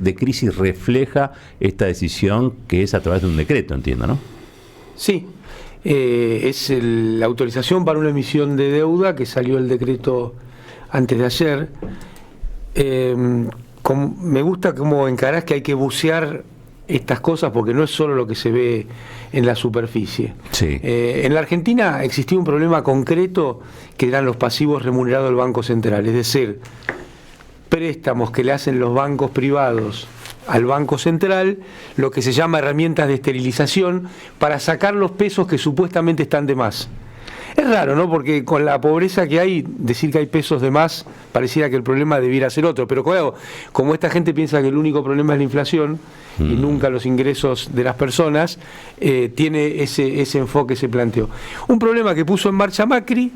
de crisis refleja esta decisión que es a través de un decreto, entiendo, ¿no? Sí, es la autorización para una emisión de deuda que salió el decreto antes de ayer. Me gusta cómo encarás que hay que bucear estas cosas porque no es solo lo que se ve en la superficie. Sí. En la Argentina existía un problema concreto que eran los pasivos remunerados del Banco Central, es decir, préstamos que le hacen los bancos privados al Banco Central, lo que se llama herramientas de esterilización, para sacar los pesos que supuestamente están de más. Es raro, ¿no? Porque con la pobreza que hay, decir que hay pesos de más, pareciera que el problema debiera ser otro. Pero claro, como esta gente piensa que el único problema es la inflación y nunca los ingresos de las personas, tiene ese enfoque, se planteó. Un problema que puso en marcha Macri,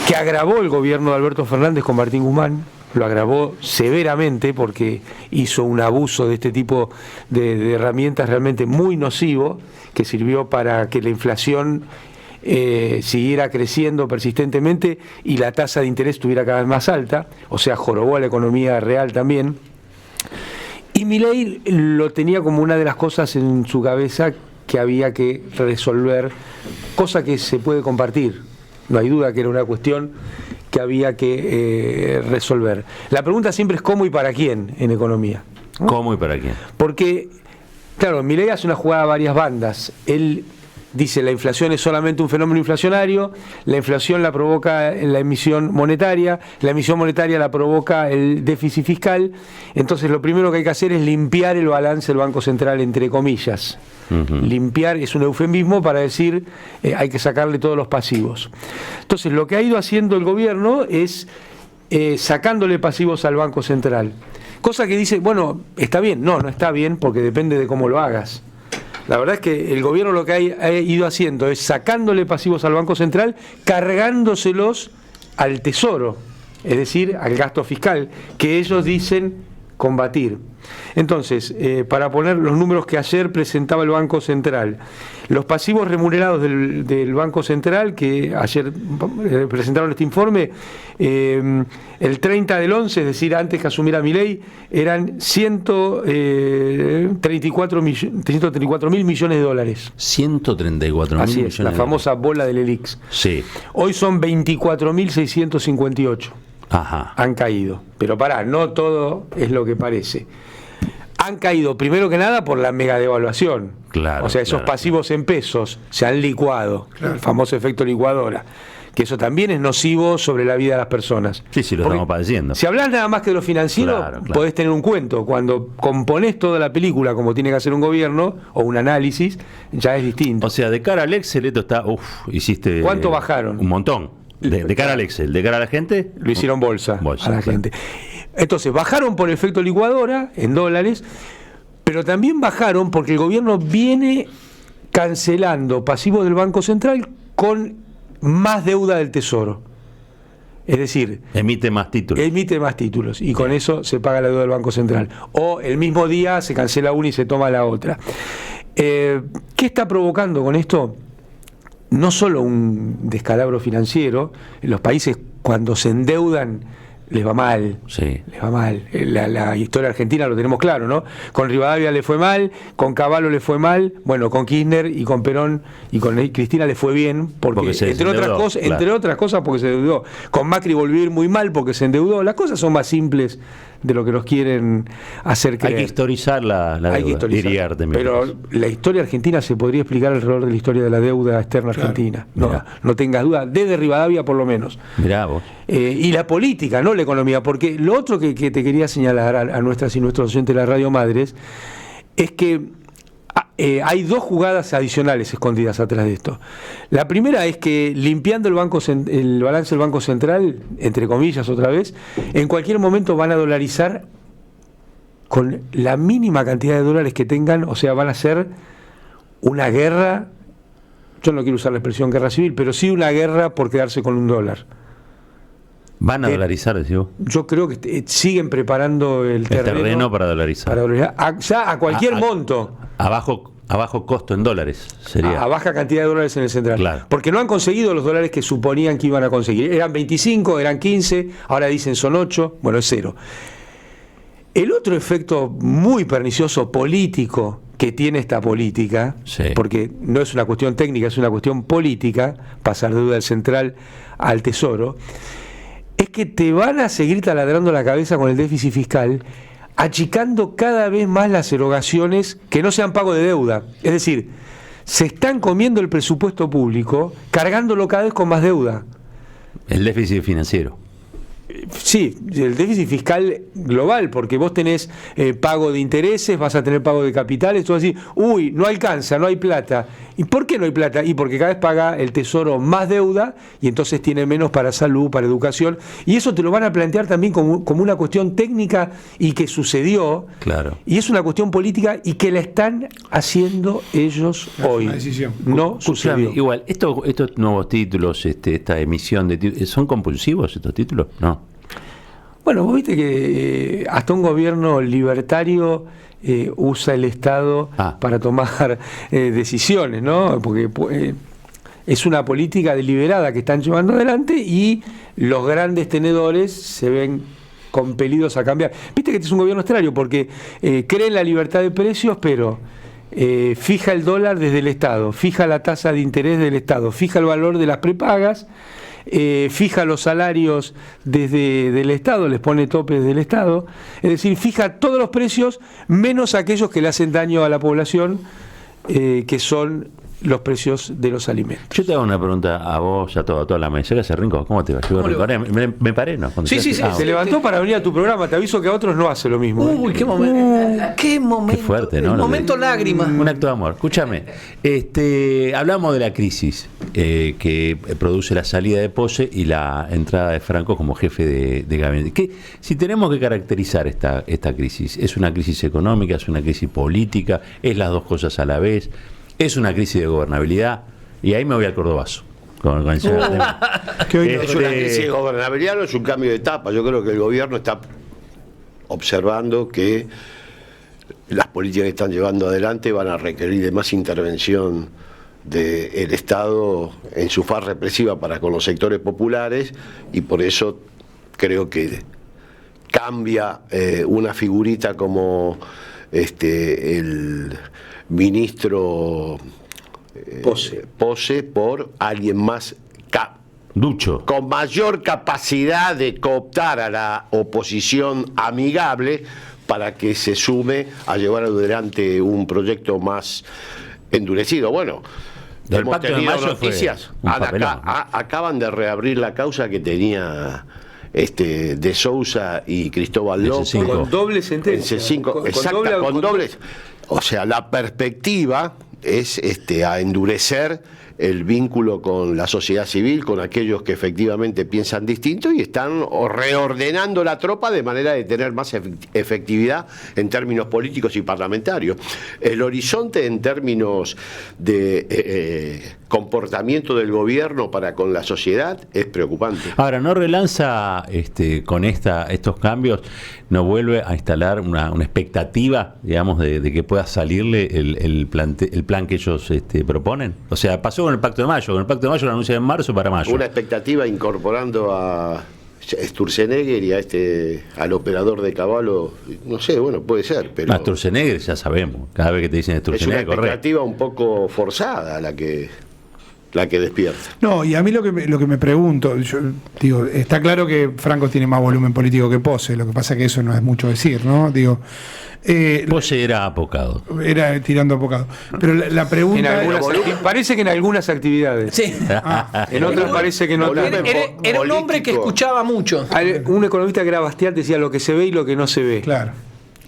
que agravó el gobierno de Alberto Fernández con Martín Guzmán, lo agravó severamente porque hizo un abuso de este tipo de herramientas realmente muy nocivo, que sirvió para que la inflación siguiera creciendo persistentemente y la tasa de interés estuviera cada vez más alta, o sea, jorobó a la economía real también. Y Milei lo tenía como una de las cosas en su cabeza que había que resolver, cosa que se puede compartir, no hay duda que era una cuestión que había que resolver. La pregunta siempre es cómo y para quién en economía, ¿no? ¿Cómo y para quién? Porque, claro, Milei hace una jugada a varias bandas. Él dice la inflación es solamente un fenómeno inflacionario, la inflación la provoca la emisión monetaria la provoca el déficit fiscal, entonces lo primero que hay que hacer es limpiar el balance del Banco Central, entre comillas. Limpiar es un eufemismo para decir hay que sacarle todos los pasivos. Entonces lo que ha ido haciendo el gobierno es sacándole pasivos al Banco Central, cosa que dice, bueno, está bien. No está bien porque depende de cómo lo hagas. La verdad es que el gobierno lo que ha ido haciendo es sacándole pasivos al Banco Central, cargándoselos al Tesoro, es decir, al gasto fiscal, que ellos dicen combatir. Entonces, para poner los números que ayer presentaba el Banco Central, los pasivos remunerados del Banco Central, que ayer presentaron este informe, el 30 del 11, es decir, antes que asumiera Milei, eran 134 mil millones de dólares. 134 mil millones. Así es, la famosa bola del ELIX. Sí. Hoy son 24.658. Ajá. Han caído. Pero no todo es lo que parece. Han caído primero que nada por la mega devaluación. Claro. O sea, esos pasivos en pesos se han licuado. Claro. El famoso efecto licuadora. Que eso también es nocivo sobre la vida de las personas. Sí, lo estamos padeciendo. Si hablas nada más que de lo financiero, podés tener un cuento. Cuando componés toda la película como tiene que hacer un gobierno, o un análisis, ya es distinto. O sea, de cara al Excel, esto está... hiciste... ¿Cuánto bajaron? Un montón. De cara al Excel, de cara a la gente... Lo hicieron bolsa a la gente. Entonces, bajaron por efecto licuadora, en dólares, pero también bajaron porque el gobierno viene cancelando pasivos del Banco Central con más deuda del Tesoro. Es decir, emite más títulos y con eso se paga la deuda del Banco Central. O el mismo día se cancela una y se toma la otra. ¿Qué está provocando con esto? No solo un descalabro financiero, en los países cuando se endeudan les va mal, sí. Les va mal. La historia argentina lo tenemos claro, ¿no? Con Rivadavia le fue mal, con Cavallo le fue mal, bueno, con Kirchner y con Perón y con Cristina le fue bien, porque entre otras cosas porque se endeudó. Con Macri volvió a ir muy mal porque se endeudó. Las cosas son más simples de lo que nos quieren hacer creer. Hay que historizar la deuda, diría Artemio. Pero la historia argentina se podría explicar alrededor de la historia de la deuda externa argentina. No tengas duda, desde Rivadavia por lo menos. Mirá vos. Y la política, no la economía, porque lo otro que te quería señalar a nuestras y nuestros oyentes de la Radio Madres es que hay dos jugadas adicionales escondidas atrás de esto. La primera es que limpiando el balance del Banco Central, entre comillas otra vez, en cualquier momento van a dolarizar con la mínima cantidad de dólares que tengan, o sea, van a hacer una guerra, yo no quiero usar la expresión guerra civil, pero sí una guerra por quedarse con un dólar. ¿Van a dolarizar, decimos? Yo creo que siguen preparando el terreno para dolarizar. Ya a cualquier monto. A bajo costo en dólares sería. A baja cantidad de dólares en el central. Claro. Porque no han conseguido los dólares que suponían que iban a conseguir. Eran 25, eran 15, ahora dicen son 8, bueno, es 0. El otro efecto muy pernicioso político que tiene esta política, sí, porque no es una cuestión técnica, es una cuestión política, pasar deuda del central al tesoro, es que te van a seguir taladrando la cabeza con el déficit fiscal, achicando cada vez más las erogaciones que no sean pago de deuda. Es decir, se están comiendo el presupuesto público, cargándolo cada vez con más deuda. el déficit financiero. Sí, el déficit fiscal global, porque vos tenés pago de intereses, vas a tener pago de capitales, todo así, uy, no alcanza, no hay plata. ¿Y por qué no hay plata? Y porque cada vez paga el Tesoro más deuda y entonces tiene menos para salud, para educación, y eso te lo van a plantear también como una cuestión técnica y que sucedió, Claro. y es una cuestión política y que la están haciendo ellos hoy. Una decisión. No Escuchame, sucedió. igual, estos nuevos títulos, esta emisión de títulos, ¿son compulsivos estos títulos? No. Bueno, vos viste que hasta un gobierno libertario usa el Estado para tomar decisiones, ¿no? Porque es una política deliberada que están llevando adelante y los grandes tenedores se ven compelidos a cambiar. Viste que este es un gobierno extraño porque cree en la libertad de precios, pero fija el dólar desde el Estado, fija la tasa de interés del Estado, fija el valor de las prepagas, fija los salarios desde el Estado, les pone topes del Estado, es decir, fija todos los precios menos aquellos que le hacen daño a la población, que son los precios de los alimentos. Yo te hago una pregunta a vos, a toda la mesa. ¿Qué hace, Rinco? ¿Cómo te va? Yo me paré, ¿no? Sí. Se levantó para venir a tu programa, te aviso que a otros no hace lo mismo. Uy, qué momento. Qué momento. Qué fuerte, ¿no? El momento lágrima. Un acto de amor. Escúchame, hablamos de la crisis que produce la salida de Pose y la entrada de Franco como jefe de gabinete. Si tenemos que caracterizar esta crisis, ¿es una crisis económica, es una crisis política, es las dos cosas a la vez, es una crisis de gobernabilidad? Y ahí me voy al Cordobazo. Con el señor Es una crisis de gobernabilidad, no es un cambio de etapa. Yo creo que el gobierno está observando que las políticas que están llevando adelante van a requerir de más intervención del Estado en su faz represiva para con los sectores populares, y por eso creo que cambia una figurita como el ministro Pose por alguien más Ducho, con mayor capacidad de cooptar a la oposición amigable para que se sume a llevar adelante un proyecto más endurecido. Bueno, el Pacto de Mayo noticias. fue un papelón. Acaban de reabrir la causa que tenía de Sousa y Cristóbal López. Con doble sentencia. Con dobles. O sea, la perspectiva es a endurecer el vínculo con la sociedad civil, con aquellos que efectivamente piensan distinto, y están reordenando la tropa de manera de tener más efectividad en términos políticos y parlamentarios. El horizonte en términos de comportamiento del gobierno para con la sociedad es preocupante. Ahora, ¿no relanza con estos cambios, no vuelve a instalar una expectativa, digamos, de que pueda salirle el plan que ellos proponen? O sea, pasó con el Pacto de Mayo. Con el Pacto de Mayo lo anuncian en marzo para mayo. Una expectativa incorporando a Sturzenegger y al operador de Caballo, no sé, bueno, puede ser, pero Sturzenegger ya sabemos. Cada vez que te dicen Sturzenegger, es una expectativa un poco forzada la que despierta. No, y a mí lo que me pregunto, yo digo, está claro que Franco tiene más volumen político que Pose, lo que pasa que eso no es mucho decir, ¿no? Digo, Pose era apocado. Era tirando apocado. Pero la pregunta parece que en algunas actividades. Sí. En otras parece que no. Era un hombre que escuchaba mucho. Un economista que era Bastiat decía lo que se ve y lo que no se ve. Claro.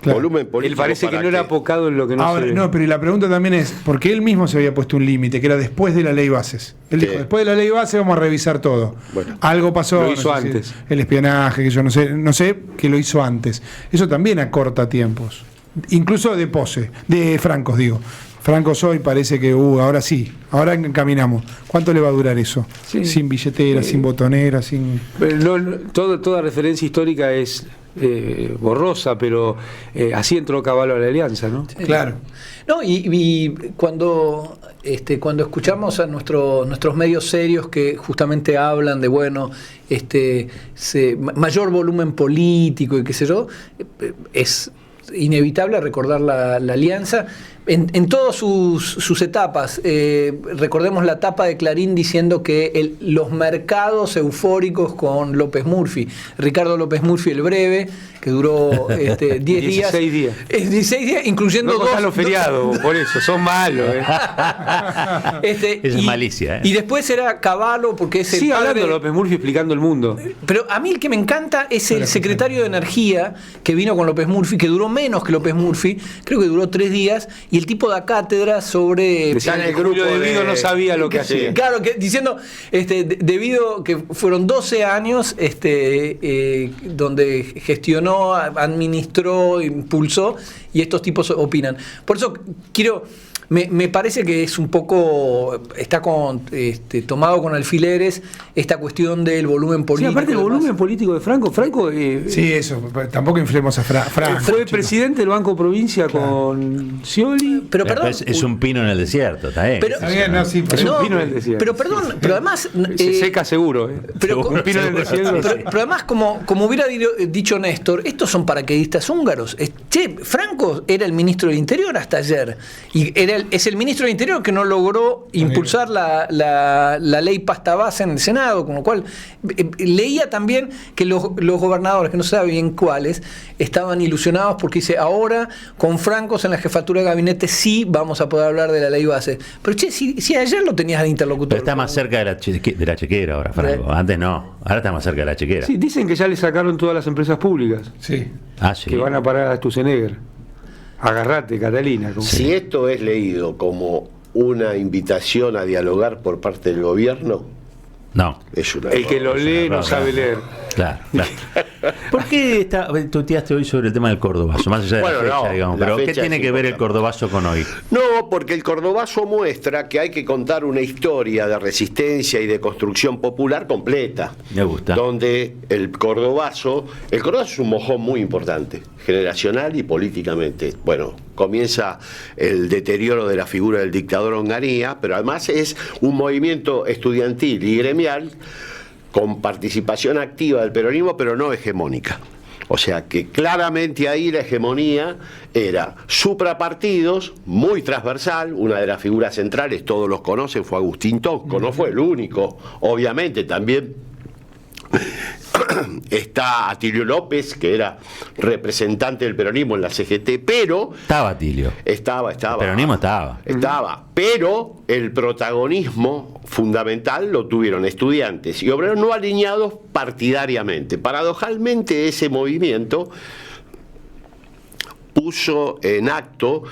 Volumen político. Él parece que no era apocado en lo que no Ahora, se ve. no, pero y la pregunta también es, porque él mismo se había puesto un límite, que era después de la ley bases. Él dijo, después de la ley base vamos a revisar todo. Bueno, algo pasó. Lo hizo antes. El espionaje, que yo no sé que lo hizo antes. Eso también acorta tiempos. Incluso de Pose, de Francos, digo. Francos hoy parece que, ahora sí, ahora encaminamos. ¿Cuánto le va a durar eso? Sí. Sin billetera, sin botonera, sin... Toda referencia histórica es borrosa, pero así entró Caballo a la alianza, ¿no? Sí. Claro. No, y cuando escuchamos a nuestros medios serios que justamente hablan de, bueno, mayor volumen político y qué sé yo, es inevitable recordar la alianza en todas sus etapas. Recordemos la tapa de Clarín diciendo que los mercados eufóricos con López Murphy, Ricardo López Murphy el breve, que duró 10 días. 16 días. 16 días, incluyendo no los feriados, por eso, son malos. Esa es malicia. Y después era Cavallo, porque es el Sigue padre hablando López Murphy explicando el mundo. Pero a mí el que me encanta es el secretario de Energía que vino con López Murphy, que duró menos que López Murphy, creo que duró 3 días, y el tipo da cátedra sobre... Decían que Julio De Vido no sabía lo que hacía. Claro, diciendo, debido que fueron 12 años donde gestionó, administró, impulsó, y estos tipos opinan. Por eso me parece que es un poco, está tomado con alfileres esta cuestión del volumen político. Sí, aparte el volumen político de Franco. Sí, eso, tampoco inflemos a Franco. Fue presidente del Banco Provincia con Scioli. Pero perdón, es un pino en el desierto, está bien. Pero- Está bien, no, sí, Es un no, pino en el desierto. pero perdón, pero además... Se seca seguro. Pero, Un pino en el desierto. pero además, como hubiera dicho Néstor, estos son paracaidistas húngaros. Franco era el ministro del Interior hasta ayer. Y es el ministro del Interior que no logró impulsar la ley pasta base en el Senado, con lo cual leía también que los gobernadores, que no se sabe bien cuáles, estaban ilusionados porque dice, ahora con Francos en la jefatura de gabinete sí vamos a poder hablar de la ley base. Pero si ayer lo tenías de interlocutor. Pero está más cerca de la chequera ahora, Franco. Antes no, ahora está más cerca de la chequera. Sí, dicen que ya le sacaron todas las empresas públicas Sí. Sí. que van a parar a Stusenegger. Agarrate, Catalina. Si esto es leído como una invitación a dialogar por parte del gobierno, No. es una El que lo lee no sabe leer. Claro. ¿Por qué tuiteaste hoy sobre el tema del cordobazo? Más allá de Bueno, la fecha, no, digamos. la Pero ¿qué fecha tiene es que ver el importante. cordobazo con hoy? No, porque el cordobazo muestra que hay que contar una historia de resistencia y de construcción popular completa. Me gusta. Donde el cordobazo es un mojón muy importante, generacional y políticamente. Bueno, comienza el deterioro de la figura del dictador Onganía, pero además es un movimiento estudiantil y gremial con participación activa del peronismo, pero no hegemónica. O sea que claramente ahí la hegemonía era suprapartidos, muy transversal. Una de las figuras centrales, todos los conocen, fue Agustín Tosco, no fue el único, obviamente también está Atilio López, que era representante del peronismo en la CGT, pero Estaba Atilio. estaba. El peronismo estaba. Pero el protagonismo fundamental lo tuvieron estudiantes y obreros no alineados partidariamente. Paradojalmente, ese movimiento puso en acto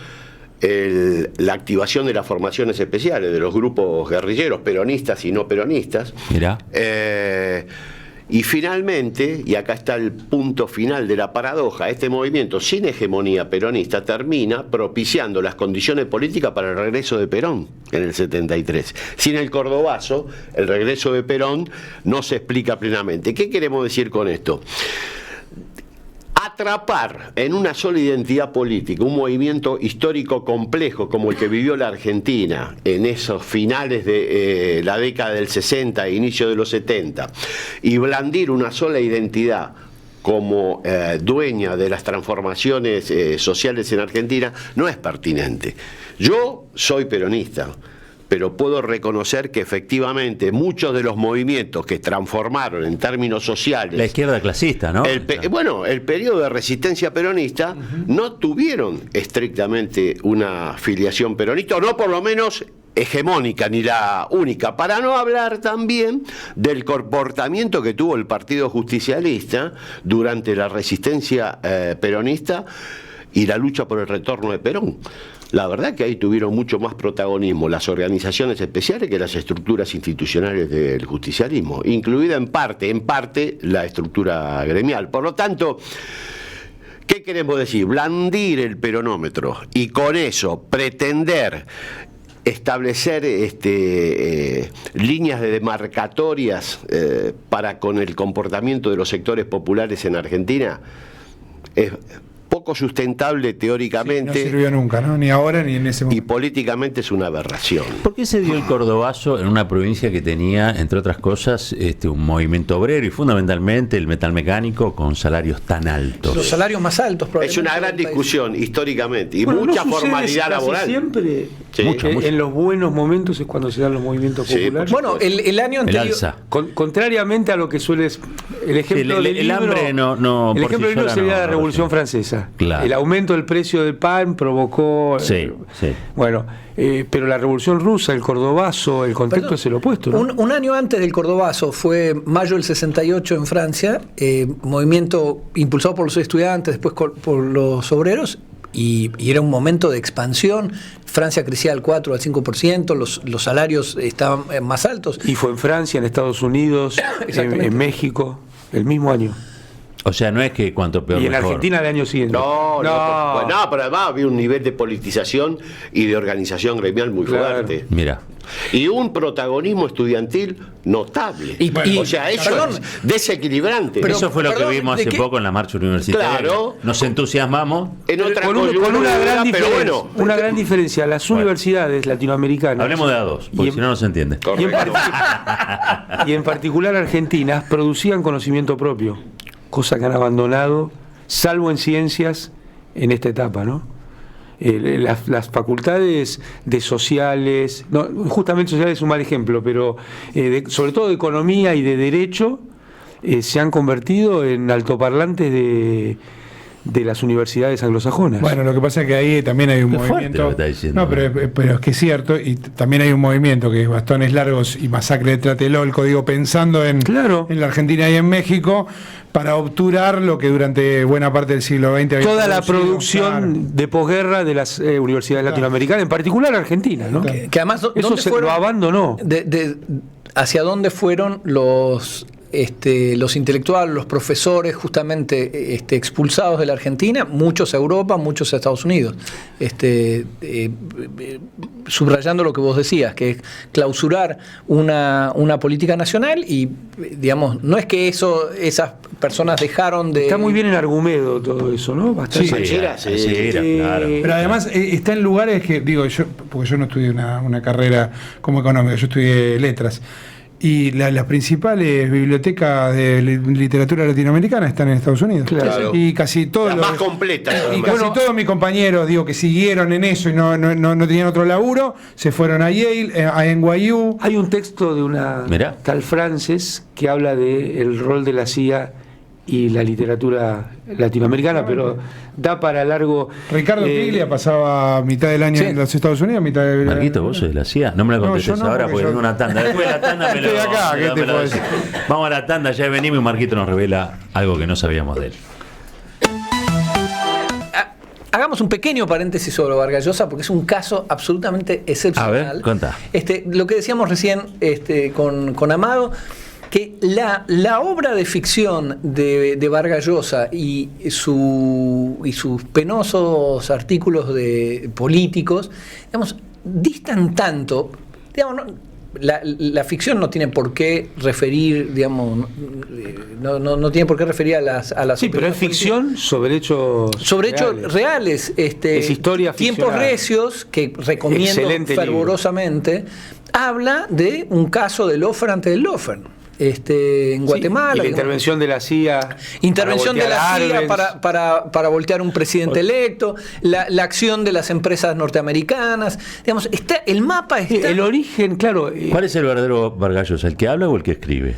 la activación de las formaciones especiales, de los grupos guerrilleros, peronistas y no peronistas. Mirá. Y finalmente, y acá está el punto final de la paradoja, este movimiento sin hegemonía peronista termina propiciando las condiciones políticas para el regreso de Perón en el 73. Sin el cordobazo, el regreso de Perón no se explica plenamente. ¿Qué queremos decir con esto? Atrapar en una sola identidad política un movimiento histórico complejo como el que vivió la Argentina en esos finales de la década del 60 e inicio de los 70 y blandir una sola identidad como dueña de las transformaciones sociales en Argentina no es pertinente. Yo soy peronista, pero puedo reconocer que efectivamente muchos de los movimientos que transformaron en términos sociales La izquierda clasista, ¿no? el periodo de resistencia peronista no tuvieron estrictamente una filiación peronista, o no por lo menos hegemónica ni la única, para no hablar también del comportamiento que tuvo el Partido Justicialista durante la resistencia peronista y la lucha por el retorno de Perón. La verdad que ahí tuvieron mucho más protagonismo las organizaciones especiales que las estructuras institucionales del justicialismo, incluida en parte la estructura gremial. Por lo tanto, ¿qué queremos decir? Blandir el peronómetro y con eso pretender establecer líneas de demarcatorias para con el comportamiento de los sectores populares en Argentina es poco sustentable teóricamente. Sí, no sirvió nunca, ¿no? Ni ahora ni en ese Y momento. políticamente es una aberración. ¿Por qué se dio el cordobazo en una provincia que tenía, entre otras cosas, un movimiento obrero y fundamentalmente el metal mecánico con salarios tan altos? Los salarios más altos, Es probablemente. una gran del país. discusión históricamente y Bueno, mucha ¿no sucede formalidad casi laboral. Siempre Sí. Mucho. en los buenos momentos es cuando se dan los movimientos Sí, populares. Bueno, el año El anterior. alza. Contrariamente a lo que sueles. El ejemplo El del libro, hambre no el por ejemplo sí del libro sola sería no la Revolución resuelve. Francesa. Claro. El aumento del precio del pan provocó. Sí, sí. Bueno, pero la Revolución Rusa, el cordobazo, el contexto Perdón, es el opuesto, ¿no? Un año antes del cordobazo, fue mayo del 68 en Francia, movimiento impulsado por los estudiantes, después por los obreros, y era un momento de expansión. Francia crecía al 4 al 5%, los salarios estaban más altos. Y fue en Francia, en Estados Unidos, Exactamente. en México, el mismo año. O sea, no es que cuanto peor Y en mejor. Argentina el año siguiente. No, pero además había un nivel de politización y de organización gremial muy Claro. fuerte. Mira. Y un protagonismo estudiantil notable. Y- o sea, eso perdón. es desequilibrante. Pero- Eso fue lo que perdón, vimos ¿de hace qué? poco en la marcha universitaria. Claro. Nos entusiasmamos. En otra con una coyuntura, gran pero diferencia, bueno. una gran diferencia. Las universidades latinoamericanas Hablemos de A2, porque Y en- si no, no se entiende. y en particular argentinas producían conocimiento propio, cosa que han abandonado, salvo en ciencias, en esta etapa, ¿no? Las facultades de sociales, no, justamente sociales es un mal ejemplo, pero sobre todo de economía y de derecho, se han convertido en altoparlantes de las universidades anglosajonas. Bueno, lo que pasa es que ahí también hay un Qué fuerte movimiento. lo que está diciendo. No, pero es que es cierto, y también hay un movimiento que es Bastones Largos y Masacre de Tlatelolco, digo, pensando en, Claro. en la Argentina y en México, para obturar lo que durante buena parte del siglo XX había Toda la producido, producción claro. de posguerra de las universidades latinoamericanas, en particular Argentina, ¿no? Claro. Que además, Eso ¿dónde se fueron? lo abandonó. ¿Hacia dónde fueron los intelectuales, los profesores justamente expulsados de la Argentina? Muchos a Europa, muchos a Estados Unidos. Subrayando lo que vos decías, que es clausurar una política nacional y, digamos, no es que esas personas dejaron de... Está muy bien en Argumedo todo eso, ¿no? Bastante. Sí, Era, sí. sí, era, claro. Pero además está en lugares que, digo, porque yo no estudié una carrera como económica, yo estudié letras. Y las principales bibliotecas de literatura latinoamericana están en Estados Unidos. Claro. Y casi todos Las los, más completas. y además. casi todos mis compañeros, digo, que siguieron en eso y no tenían otro laburo, se fueron a Yale, a NYU. Hay un texto de una Mirá. tal Frances que habla del rol de la CIA y la literatura latinoamericana, pero da para largo. Ricardo Piglia pasaba mitad del año sí. en los Estados Unidos, mitad del Marquito, vos sos de la CIA. No me la No, contestes yo no, ahora porque porque yo- tengo una tanda. Después de la tanda me lo Estoy acá, ¿qué te me lo puedo decís. decir? Vamos a la tanda, ya venimos y Marquito nos revela algo que no sabíamos de él. Hagamos un pequeño paréntesis sobre Vargas Llosa porque es un caso absolutamente excepcional. A ver, contá. Lo que decíamos recién con Amado, que la obra de ficción de Vargas Llosa y sus penosos artículos políticos, digamos, distan tanto, digamos, la ficción no tiene por qué referir, digamos, no tiene por qué referir a las Sí, pero es opiniones ficción sobre hechos sobre hechos reales, Es historia Tiempos ficcional. Recios, que recomiendo Excelente fervorosamente, habla de un caso de Lofer ante el Lofer, en Guatemala. y la digamos. intervención de la CIA. Intervención de la para CIA voltear para voltear un presidente electo, la acción de las empresas norteamericanas, digamos, el mapa está... El origen, claro. ¿Cuál es el verdadero Vargas Llosa? ¿El que habla o el que escribe?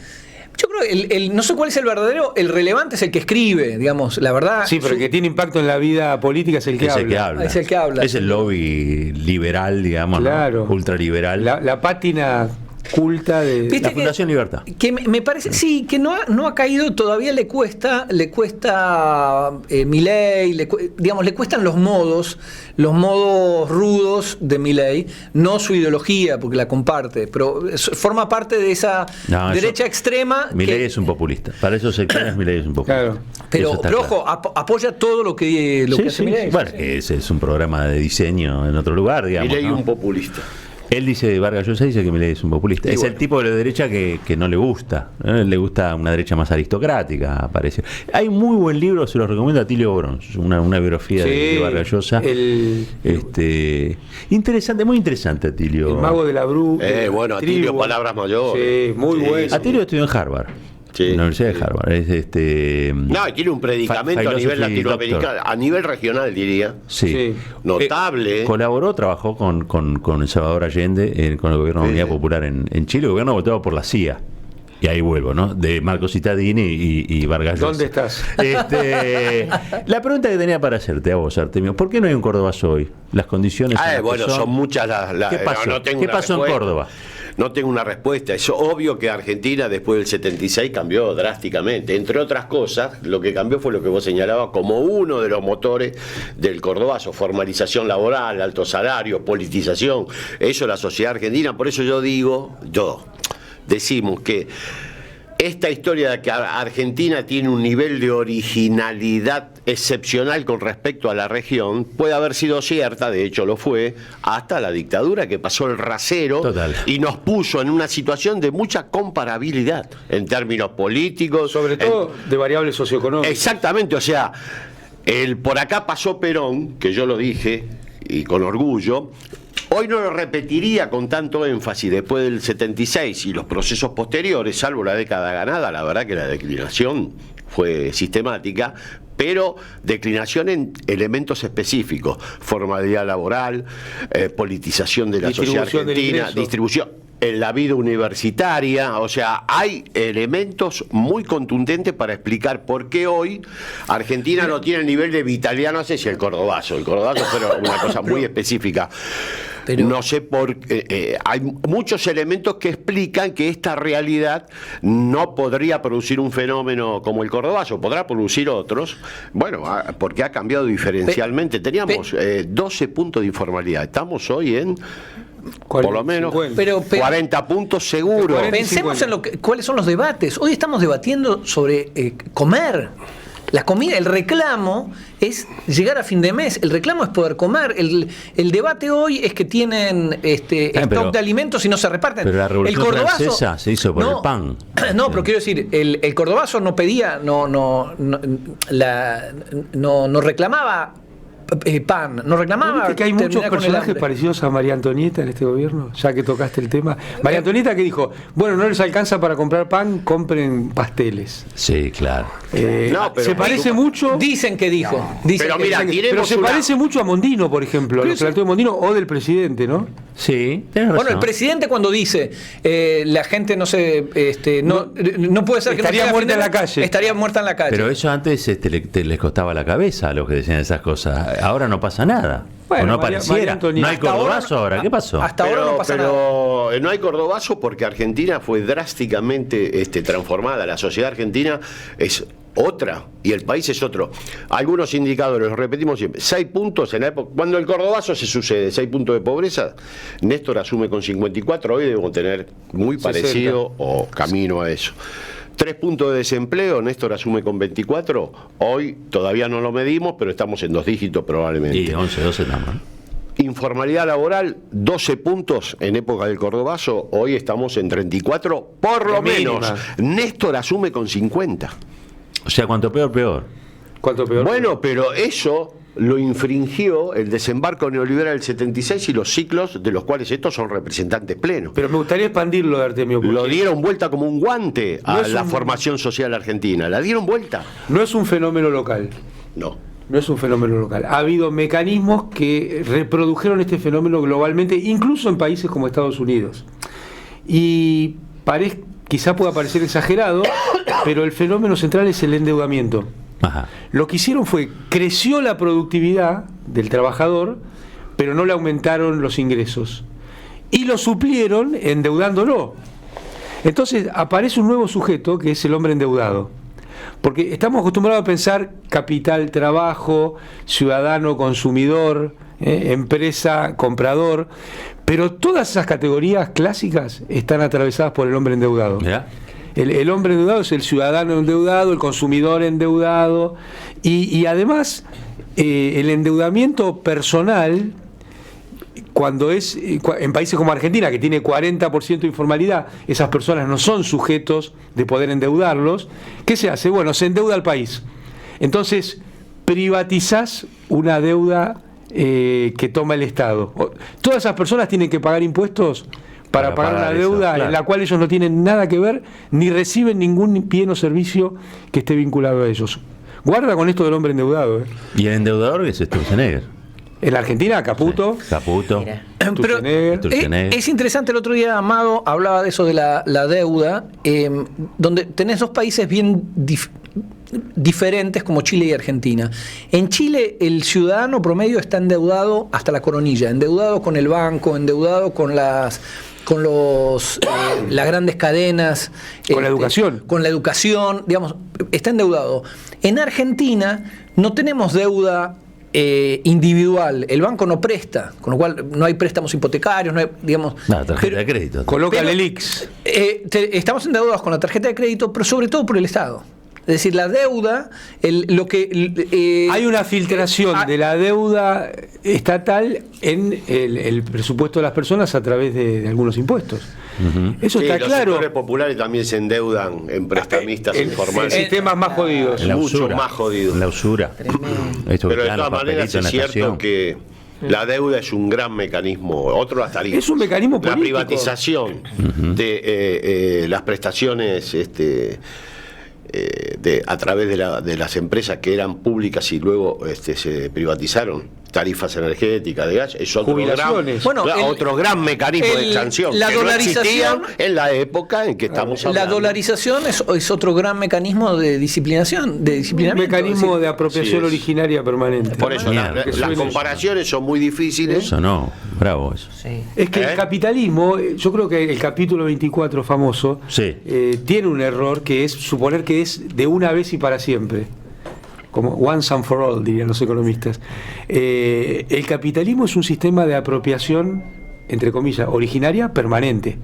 Yo creo que no sé cuál es el verdadero, el relevante es el que escribe, digamos, la verdad. Sí, pero el que tiene impacto en la vida política es el que Es habla. el que habla. Es el que habla. Es el lobby liberal, digamos, ¿no? Claro. Ultraliberal. La pátina culta de... ¿Viste? La Fundación Libertad. Que me parece, sí, que no ha caído, todavía le cuesta Milei, digamos, le cuestan los modos rudos de Milei, no su ideología, porque la comparte, pero forma parte de esa No, derecha extrema. Milei que- es un populista. Para esos sectores Milei es un populista. Claro. pero Eso está ojo, claro. apoya todo lo que Sí, hace sí, Milei. sí. Bueno, ese es un programa de diseño en otro lugar, digamos. Milei ¿no? un populista. Él dice, de Vargas Llosa dice que Milei es un populista. Es el tipo de la derecha que no le gusta. Le gusta una derecha más aristocrática, parece. Hay un muy buen libro, se lo recomiendo a Tilio Brons, una biografía de Vargas Llosa. Interesante, muy interesante, Atilio. El mago de la bruja. Bueno, Atilio, palabras mayores. Sí, muy bueno. Atilio estudió en Harvard. Sí, en la Universidad de Harvard. No, tiene un predicamento a nivel latinoamericano, a nivel regional, diría. Sí. Notable. Trabajó con El Salvador Allende, con el gobierno de la Unidad Popular en Chile, el gobierno votado por la CIA. Y ahí vuelvo, ¿no? De Marco Cittadini y Vargas Llosa. ¿Dónde estás? La pregunta que tenía para hacerte a vos, Artemio, ¿por qué no hay un cordobazo hoy? Las condiciones son muchas las... ¿Qué pasó? ¿Qué pasó en Córdoba? No tengo una respuesta. Es obvio que Argentina después del 76 cambió drásticamente. Entre otras cosas, lo que cambió fue lo que vos señalabas como uno de los motores del cordobazo: formalización laboral, alto salario, politización. Eso es la sociedad argentina. Por eso decimos que esta historia de que Argentina tiene un nivel de originalidad excepcional con respecto a la región puede haber sido cierta, de hecho lo fue, hasta la dictadura que pasó el rasero. Total. Y nos puso en una situación de mucha comparabilidad en términos políticos. Sobre todo de variables socioeconómicas. Exactamente, o sea, por acá pasó Perón, que yo lo dije y con orgullo. Hoy no lo repetiría con tanto énfasis después del 76 y los procesos posteriores, salvo la década ganada. La verdad que la declinación fue sistemática, pero declinación en elementos específicos: formalidad laboral, politización de la sociedad argentina, distribución en la vida universitaria. O sea, hay elementos muy contundentes para explicar por qué hoy Argentina no tiene el nivel de Vitaliano Assesi, el cordobazo. El cordobazo fue una cosa muy específica. Pero no sé por qué. Hay muchos elementos que explican que esta realidad no podría producir un fenómeno como el cordobazo. Podrá producir otros. Bueno, porque ha cambiado diferencialmente. Teníamos 12 puntos de informalidad. Estamos hoy en... por lo menos 40 puntos seguros. Pensemos en cuáles son los debates. Hoy estamos debatiendo sobre comer. La comida, el reclamo es llegar a fin de mes, el reclamo es poder comer. El debate hoy es que tienen stock de alimentos y no se reparten. Pero la Revolución Francesa se hizo por el pan. No, pero quiero decir, el cordobazo no pedía, no reclamaba pan, no reclamaba. ¿Viste que hay muchos personajes parecidos a María Antonieta en este gobierno? Ya que tocaste el tema. María Antonieta que dijo, bueno, no les alcanza para comprar pan, compren pasteles. Sí, claro. Se parece mucho. Dicen que dijo. Pero se parece mucho a Mondino, por ejemplo, a lo que planteó Mondino o del presidente, ¿no? Sí, tenés razón. Bueno, el presidente cuando dice la gente no puede ser que estaría muerta en la calle. Estaría muerta en la calle. Pero eso antes les costaba la cabeza a los que decían esas cosas. Ahora no pasa nada. Bueno, o no pareciera. No hay cordobazo ahora. ¿Qué pasó? Hasta ahora no pasa nada. Pero no hay cordobazo porque Argentina fue drásticamente transformada. La sociedad argentina es otra y el país es otro. Algunos indicadores, los repetimos siempre: 6 puntos en la época. Cuando el cordobazo se sucede, 6 puntos de pobreza, Néstor asume con 54. Hoy debemos tener muy 60. parecido o camino a eso. 3 puntos de desempleo, Néstor asume con 24. Hoy todavía no lo medimos, pero estamos en 2 dígitos probablemente. Y 11, 12 estamos. Informalidad laboral, 12 puntos en época del cordobazo. Hoy estamos en 34, por lo menos. Néstor asume con 50. O sea, cuanto peor, peor. ¿Cuánto peor? Bueno, pero eso lo infringió el desembarco neoliberal del 76 y los ciclos de los cuales estos son representantes plenos. Pero me gustaría expandirlo, Artemio. Lo dieron vuelta como un guante a la formación social argentina. La dieron vuelta. No es un fenómeno local. No es un fenómeno local. Ha habido mecanismos que reprodujeron este fenómeno globalmente, incluso en países como Estados Unidos. Y quizá pueda parecer exagerado, pero el fenómeno central es el endeudamiento. Ajá. Lo que hicieron fue, creció la productividad del trabajador, pero no le aumentaron los ingresos. Y lo suplieron endeudándolo. Entonces aparece un nuevo sujeto que es el hombre endeudado. Porque estamos acostumbrados a pensar capital, trabajo, ciudadano, consumidor, empresa, comprador, pero todas esas categorías clásicas están atravesadas por el hombre endeudado. ¿Ya? El hombre endeudado es el ciudadano endeudado, el consumidor endeudado, y además el endeudamiento personal cuando es en países como Argentina, que tiene 40% de informalidad, esas personas no son sujetos de poder endeudarlos, ¿qué se hace? Bueno, se endeuda al país. Entonces, privatizás una deuda que toma el Estado. Todas esas personas tienen que pagar impuestos para pagar una deuda eso, claro, en la cual ellos no tienen nada que ver, ni reciben ningún bien o servicio que esté vinculado a ellos. Guarda con esto del hombre endeudado. Y el endeudador que es Sturzenegger. En la Argentina, Caputo. Sí, Caputo. Pero es interesante, el otro día Amado hablaba de eso de la deuda, donde tenés dos países bien diferentes como Chile y Argentina. En Chile el ciudadano promedio está endeudado hasta la coronilla, endeudado con el banco, endeudado con las grandes cadenas, con la educación. Con la educación, digamos, está endeudado. En Argentina no tenemos deuda individual, el banco no presta, con lo cual no hay préstamos hipotecarios, no hay, digamos, tarjeta de crédito. Coloca el ELIX. Estamos endeudados con la tarjeta de crédito, pero sobre todo por el Estado. Es decir, la deuda, hay una filtración de la deuda estatal en el presupuesto de las personas a través de algunos impuestos. Eso está los claro. Los sectores populares también se endeudan en prestamistas informales. En sistemas más jodidos. Mucho más jodidos. La usura. Pero de todas maneras es cierto que la deuda es un gran mecanismo, otro las tarifas. Es un mecanismo político. La privatización de las prestaciones a través de las empresas que eran públicas y luego se privatizaron, tarifas energéticas, de gas, es otro gran mecanismo de sanción la que dolarización, no existía en la época en que estamos hablando. La dolarización es otro gran mecanismo de disciplinación, de disciplinamiento. Un mecanismo de apropiación originaria permanente. Por eso las comparaciones son muy difíciles. Eso no, bravo eso. Sí. Es que el capitalismo, yo creo que el capítulo 24 famoso tiene un error, que es suponer que es de una vez y para siempre, como once and for all, dirían los economistas. El capitalismo es un sistema de apropiación, entre comillas, originaria permanente.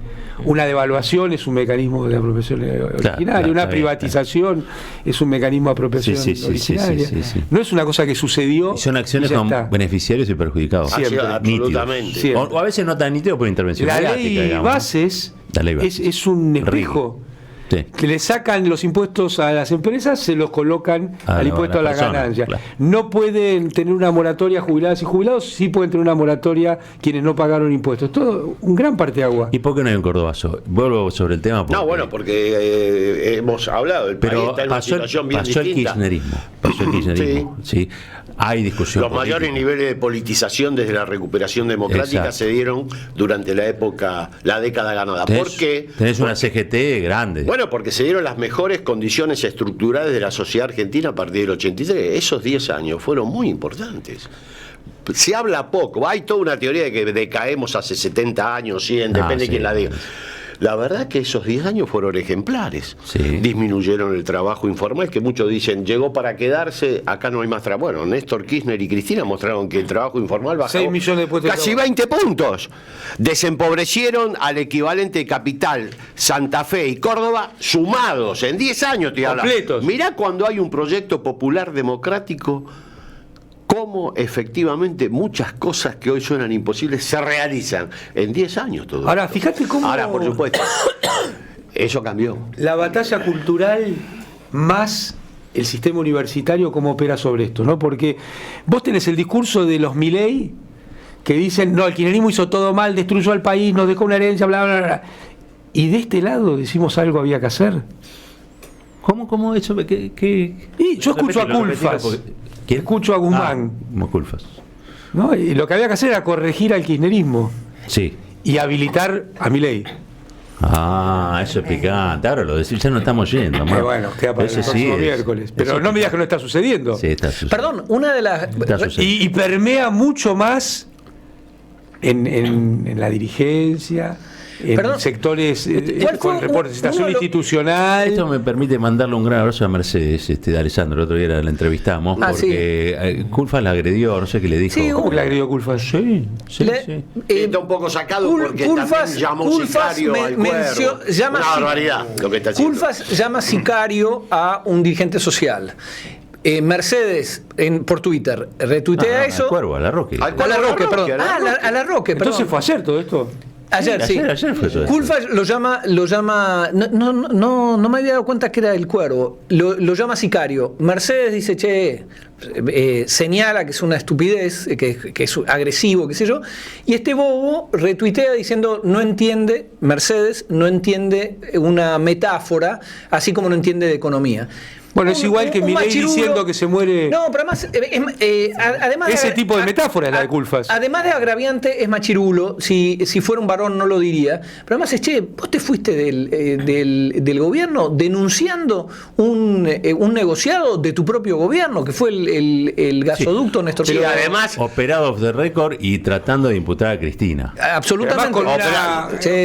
Una devaluación es un mecanismo de apropiación originaria, una privatización es un mecanismo de apropiación originaria. No es una cosa que sucedió. Y son acciones con beneficiarios y perjudicados. Siempre. Absolutamente. Siempre. O a veces no tan nítido por intervención La mediática, ley digamos, bases ¿no? es un espejo. Que le sacan los impuestos a las empresas, se los colocan al impuesto a la ganancia. Claro. No pueden tener una moratoria jubiladas y jubilados, sí pueden tener una moratoria quienes no pagaron impuestos. Todo un gran parteaguas. ¿Y por qué no hay un cordobazo? Vuelvo sobre el tema. Porque hemos hablado, el país está en una situación bien distinta. Pasó el kirchnerismo. Sí. Hay discusión. Los mayores niveles de politización desde la recuperación democrática se dieron durante la década ganada. ¿Por qué? Tenés una CGT grande. Bueno, porque se dieron las mejores condiciones estructurales de la sociedad argentina a partir del 83. Esos 10 años fueron muy importantes. Se habla poco. Hay toda una teoría de que decaemos hace 70 años, 100, depende de quién la diga. La verdad que esos 10 años fueron ejemplares. Disminuyeron el trabajo informal, que muchos dicen, llegó para quedarse, acá no hay más trabajo. Bueno, Néstor Kirchner y Cristina mostraron que el trabajo informal bajó 6 millones de puestos casi 20 puntos. Desempobrecieron al equivalente de Capital, Santa Fe y Córdoba, sumados en 10 años. Completos. Mirá cuando hay un proyecto popular democrático, cómo efectivamente muchas cosas que hoy suenan imposibles se realizan en 10 años todo. Ahora, fíjate cómo... Ahora, por supuesto, eso cambió. La batalla cultural más el sistema universitario, cómo opera sobre esto, ¿no? Porque vos tenés el discurso de los Milei que dicen, no, el kirchnerismo hizo todo mal, destruyó al país, nos dejó una herencia, bla, bla, bla. Y de este lado decimos algo había que hacer. ¿Cómo eso? Y yo escucho a Culfas. Escucho a Guzmán. Culfas. ¿No? Y lo que había que hacer era corregir al kirchnerismo. Sí. Y habilitar a Milei. Eso es picante. Ahora lo decís, ya no estamos yendo. Bueno, queda para el próximo miércoles. Pero no me digas que no está sucediendo. Sí, está sucediendo. Perdón, una de las... Y permea mucho más en la dirigencia, en sectores con representación institucional. Esto me permite mandarle un gran abrazo a Mercedes de Alessandro. El otro día la entrevistamos porque Culfas la agredió, no sé qué le dijo. ¿Cómo que la agredió Culfas? Sí. Está un poco sacado porque también llamó sicario al Cuervo. Una barbaridad lo que está haciendo. Culfas llama sicario a un dirigente social. Mercedes por Twitter retuitea eso. Al Cuervo, a la Roque. Al A la Roque, perdón. A la Roque, perdón. Entonces fue ayer todo esto. Ayer, sí. Ayer fue todo esto. Culfas lo llama, no me había dado cuenta que era el Cuervo, lo llama sicario. Mercedes dice, che, señala que es una estupidez, que es agresivo, qué sé yo, y este bobo retuitea diciendo, no entiende, Mercedes no entiende una metáfora, así como no entiende de economía. Bueno, es igual que Milei diciendo que se muere. No, pero además, además ese tipo de metáfora es la de Culfas. Además de agraviante, es machirulo. Si fuera un varón, no lo diría. Pero además es, che, vos te fuiste del gobierno denunciando un negociado de tu propio gobierno, que fue el gasoducto Néstor Sí, Kirchner. además, Operado off the record y tratando de imputar a Cristina. Absolutamente.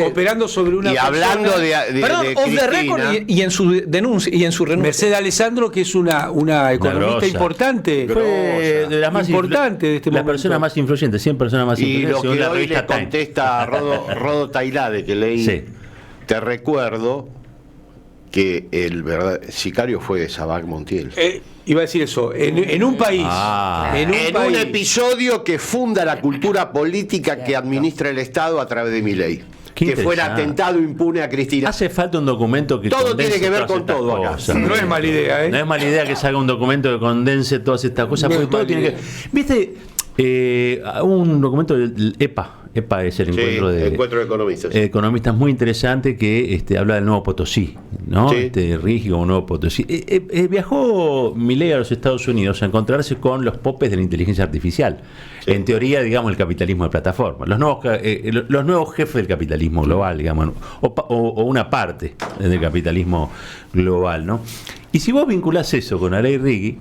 Operando sobre una. y hablando persona, Perdón, de off the Cristina, record y en su denuncia y en su renuncia. Mercedes Alessandro, que es una economista grosa. importante. Fue de las más importante de este las momento. personas más influyentes, 100 personas más y influyentes. lo según que la hoy revista le Time. contesta a Rodo Tailade, que leí, Sí. te recuerdo que el sicario fue Sabac Montiel. Iba a decir eso. En un país. En un episodio que funda la cultura política que administra el Estado a través de Milei. Qué Que fue el interesante. atentado impune a Cristina. Hace falta un documento que Todo condense tiene que ver todas con estas todo acá. cosas. No es mala idea, ¿eh? No es mala idea que salga un documento que condense todas estas cosas, No porque es todo mala tiene que. idea. ¿Viste? Un documento del EPA. EPA es el Sí, encuentro de encuentro de economistas. economistas muy interesante que habla del nuevo Potosí, ¿no? Sí. Rigi como nuevo Potosí. Viajó Milei a los Estados Unidos a encontrarse con los popes de la inteligencia artificial. Sí. En teoría, digamos, el capitalismo de plataforma. Los nuevos jefes del capitalismo global, digamos, o una parte del capitalismo global, ¿no? Y si vos vinculás eso con Alei Rigi,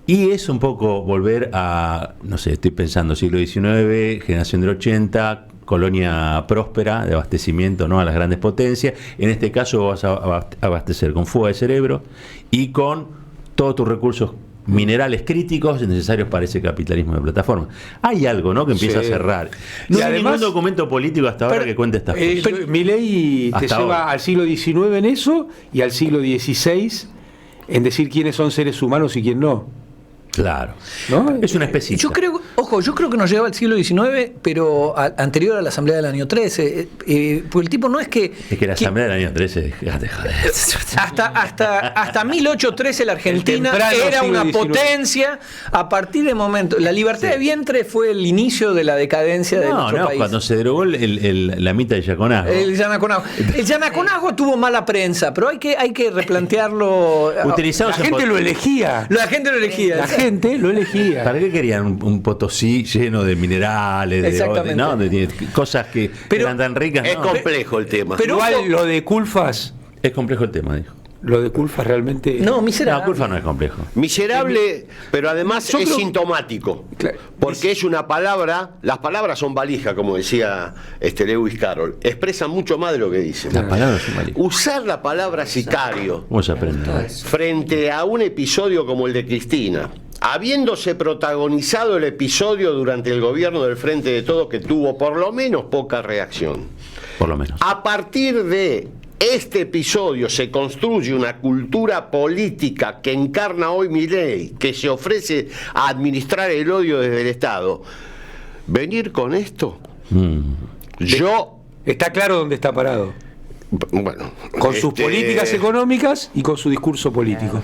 y es un poco volver a, no sé, estoy pensando siglo XIX, generación del 80, colonia próspera de abastecimiento, ¿no?, a las grandes potencias. En este caso vas a abastecer con fuga de cerebro y con todos tus recursos minerales críticos necesarios para ese capitalismo de plataforma. Hay algo, ¿no?, que empieza Sí. a cerrar. Y No hay además, ningún documento político hasta ahora que cuente estas cosas. Milei te Hasta lleva ahora. al siglo XIX en eso y al siglo XVI en decir quiénes son seres humanos y quién no. Claro. ¿No? Es una especie. Yo creo que nos lleva al siglo XIX, pero anterior a la Asamblea del año 13. Porque el tipo no es que. Es que la Asamblea del año 13, déjate joder. Hasta 1813 la Argentina El temprano era siglo una XIX. potencia. A partir de momento. La libertad de vientre fue el inicio de la decadencia de nuestro país. Cuando se derogó la mitad de Yaconazgo. El Yanaconazgo. El Yanaconazgo tuvo mala prensa, pero hay que replantearlo. Utilizados La gente lo elegía. La gente lo elegía. La gente lo elegía. ¿Para qué querían un Potosí lleno de minerales, Exactamente. ¿no? de cosas que Pero eran tan ricas? Es ¿no? complejo el tema. Pero- Igual lo de Culfas, Es complejo el tema, dijo. lo de Culfas realmente. No, No, miserable. Culfa no es complejo. Miserable, pero además Yo es creo- sintomático. Claro. Porque es una palabra, las palabras son valija, como decía Lewis Carroll. Expresan mucho más de lo que dicen. Las palabras son malas. Usar la palabra sicario ¿Cómo se aprende? frente a un episodio como el de Cristina, habiéndose protagonizado el episodio durante el gobierno del Frente de Todos, que tuvo por lo menos poca reacción. Por lo menos. A partir de este episodio se construye una cultura política que encarna hoy Milei, que se ofrece a administrar el odio desde el Estado. Venir con esto, yo, Está claro dónde está parado. bueno, Con sus políticas económicas y con su discurso político.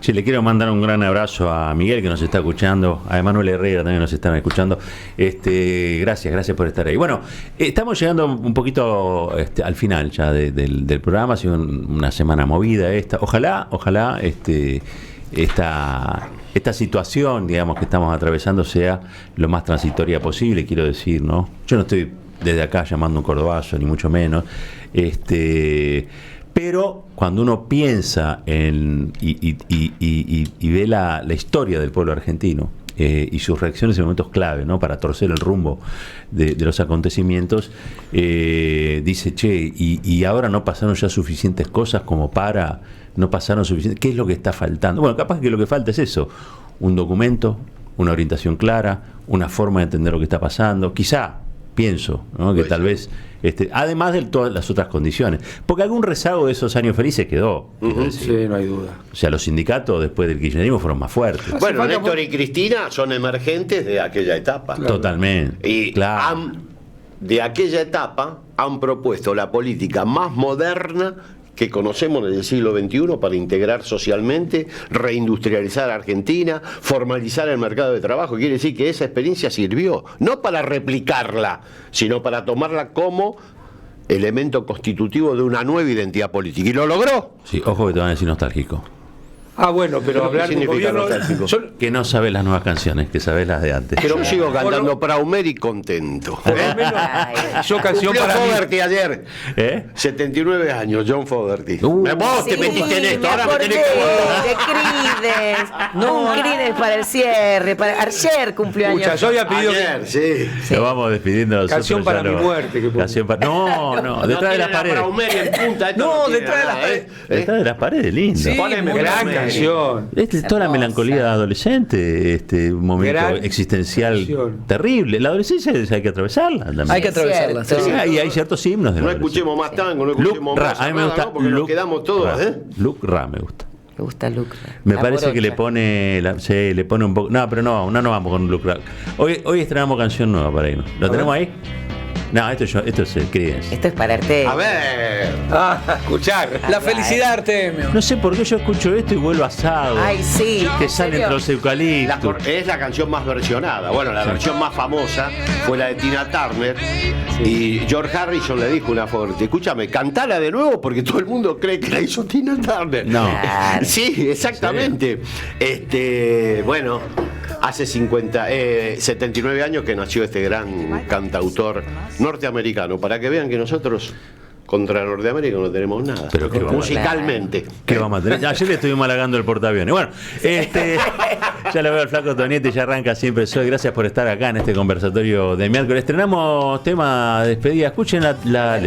Che, le quiero mandar un gran abrazo a Miguel, que nos está escuchando, a Emanuel Herrera también nos están escuchando. Gracias por estar ahí. Bueno, estamos llegando un poquito al final ya del programa. Ha sido una semana movida esta. Ojalá esta situación, digamos, que estamos atravesando sea lo más transitoria posible, quiero decir, ¿no? Yo no estoy desde acá llamando un cordobazo, ni mucho menos. Pero cuando uno piensa y ve la historia del pueblo argentino y sus reacciones en momentos clave, ¿no?, para torcer el rumbo de los acontecimientos, dice, che, y ahora no pasaron ya suficientes cosas como para, no pasaron suficientes, ¿qué es lo que está faltando? Bueno, capaz que lo que falta es eso, un documento, una orientación clara, una forma de entender lo que está pasando, quizá Pienso, ¿no? Que Pues tal sí. vez, además de todas las otras condiciones, porque algún rezago de esos años felices quedó. quiero decir. Sí, no hay duda. O sea, los sindicatos después del kirchnerismo fueron más fuertes. Bueno, falta Néstor y Cristina son emergentes de aquella etapa. Totalmente. Y claro. de aquella etapa han propuesto la política más moderna que conocemos en el siglo XXI para integrar socialmente, reindustrializar a Argentina, formalizar el mercado de trabajo. Quiere decir que esa experiencia sirvió, no para replicarla, sino para tomarla como elemento constitutivo de una nueva identidad política. Y lo logró. Sí, ojo que te van a decir nostálgico. Bueno, pero hablar ¿qué de significa gobierno. nostálgico? Que no sabes las nuevas canciones, que sabes las de antes. Pero yo sigo cantando Praumer y contento. Por lo menos, yo canción Cumplió para mí. Fogerty ayer. ¿Eh? 79 años, John Fogerty. Uh. Vos te Sí, metiste en esto, me ahora me acordé tenés que contar. de Creedence. Un Creedence para el cierre. Ayer cumplió años. Escucha, yo había pedido Ayer, sí. Lo vamos despidiendo nosotros. Canción ya para lo- mi muerte, que pongo. Canción para- No, detrás de las paredes. No, detrás de las paredes. Detrás de las paredes, lindo. Sí, Poneme muy gran buena. canción. Es toda la melancolía de adolescente, un momento Gran existencial canción. terrible. La adolescencia hay que atravesarla también. Hay que atravesarla. Cierto. sí. Y hay ciertos himnos de No la escuchemos más tango, no adolescencia. escuchemos Luke más. Ra, a mí me gusta porque nos Luke quedamos todos, Ra. ¿eh? Luke Ra me gusta. Me gusta Luke. Me La parece que morocha. le pone, sí, le pone un poco. No, pero no vamos con Luke Ra. Hoy estrenamos canción nueva para irnos. ¿Lo tenemos ahí? No, esto es Creedence. Esto es para Artemio. A ver. Escuchar. La felicidad, Artemio. No sé por qué yo escucho esto y vuelvo asado. Ay, sí. Que ¿En salen serio? entre los eucaliptos. Es la canción más versionada. Bueno, la versión más famosa fue la de Tina Turner. Y George Harrison le dijo una Fogerty: escúchame, cantala de nuevo porque todo el mundo cree que la hizo Tina Turner. No. Claro. Sí, exactamente. Bueno, hace 79 años que nació este gran cantautor norteamericano. Para que vean que nosotros contra Norteamérica no tenemos nada. Pero qué vamos a- musicalmente. ¿Qué vamos a tener? Ayer le estuvimos halagando el portaaviones. Bueno, ya lo veo al flaco Tonietti, ya arranca siempre soy. Gracias por estar acá en este conversatorio de miércoles. Estrenamos tema de despedida. Escuchen la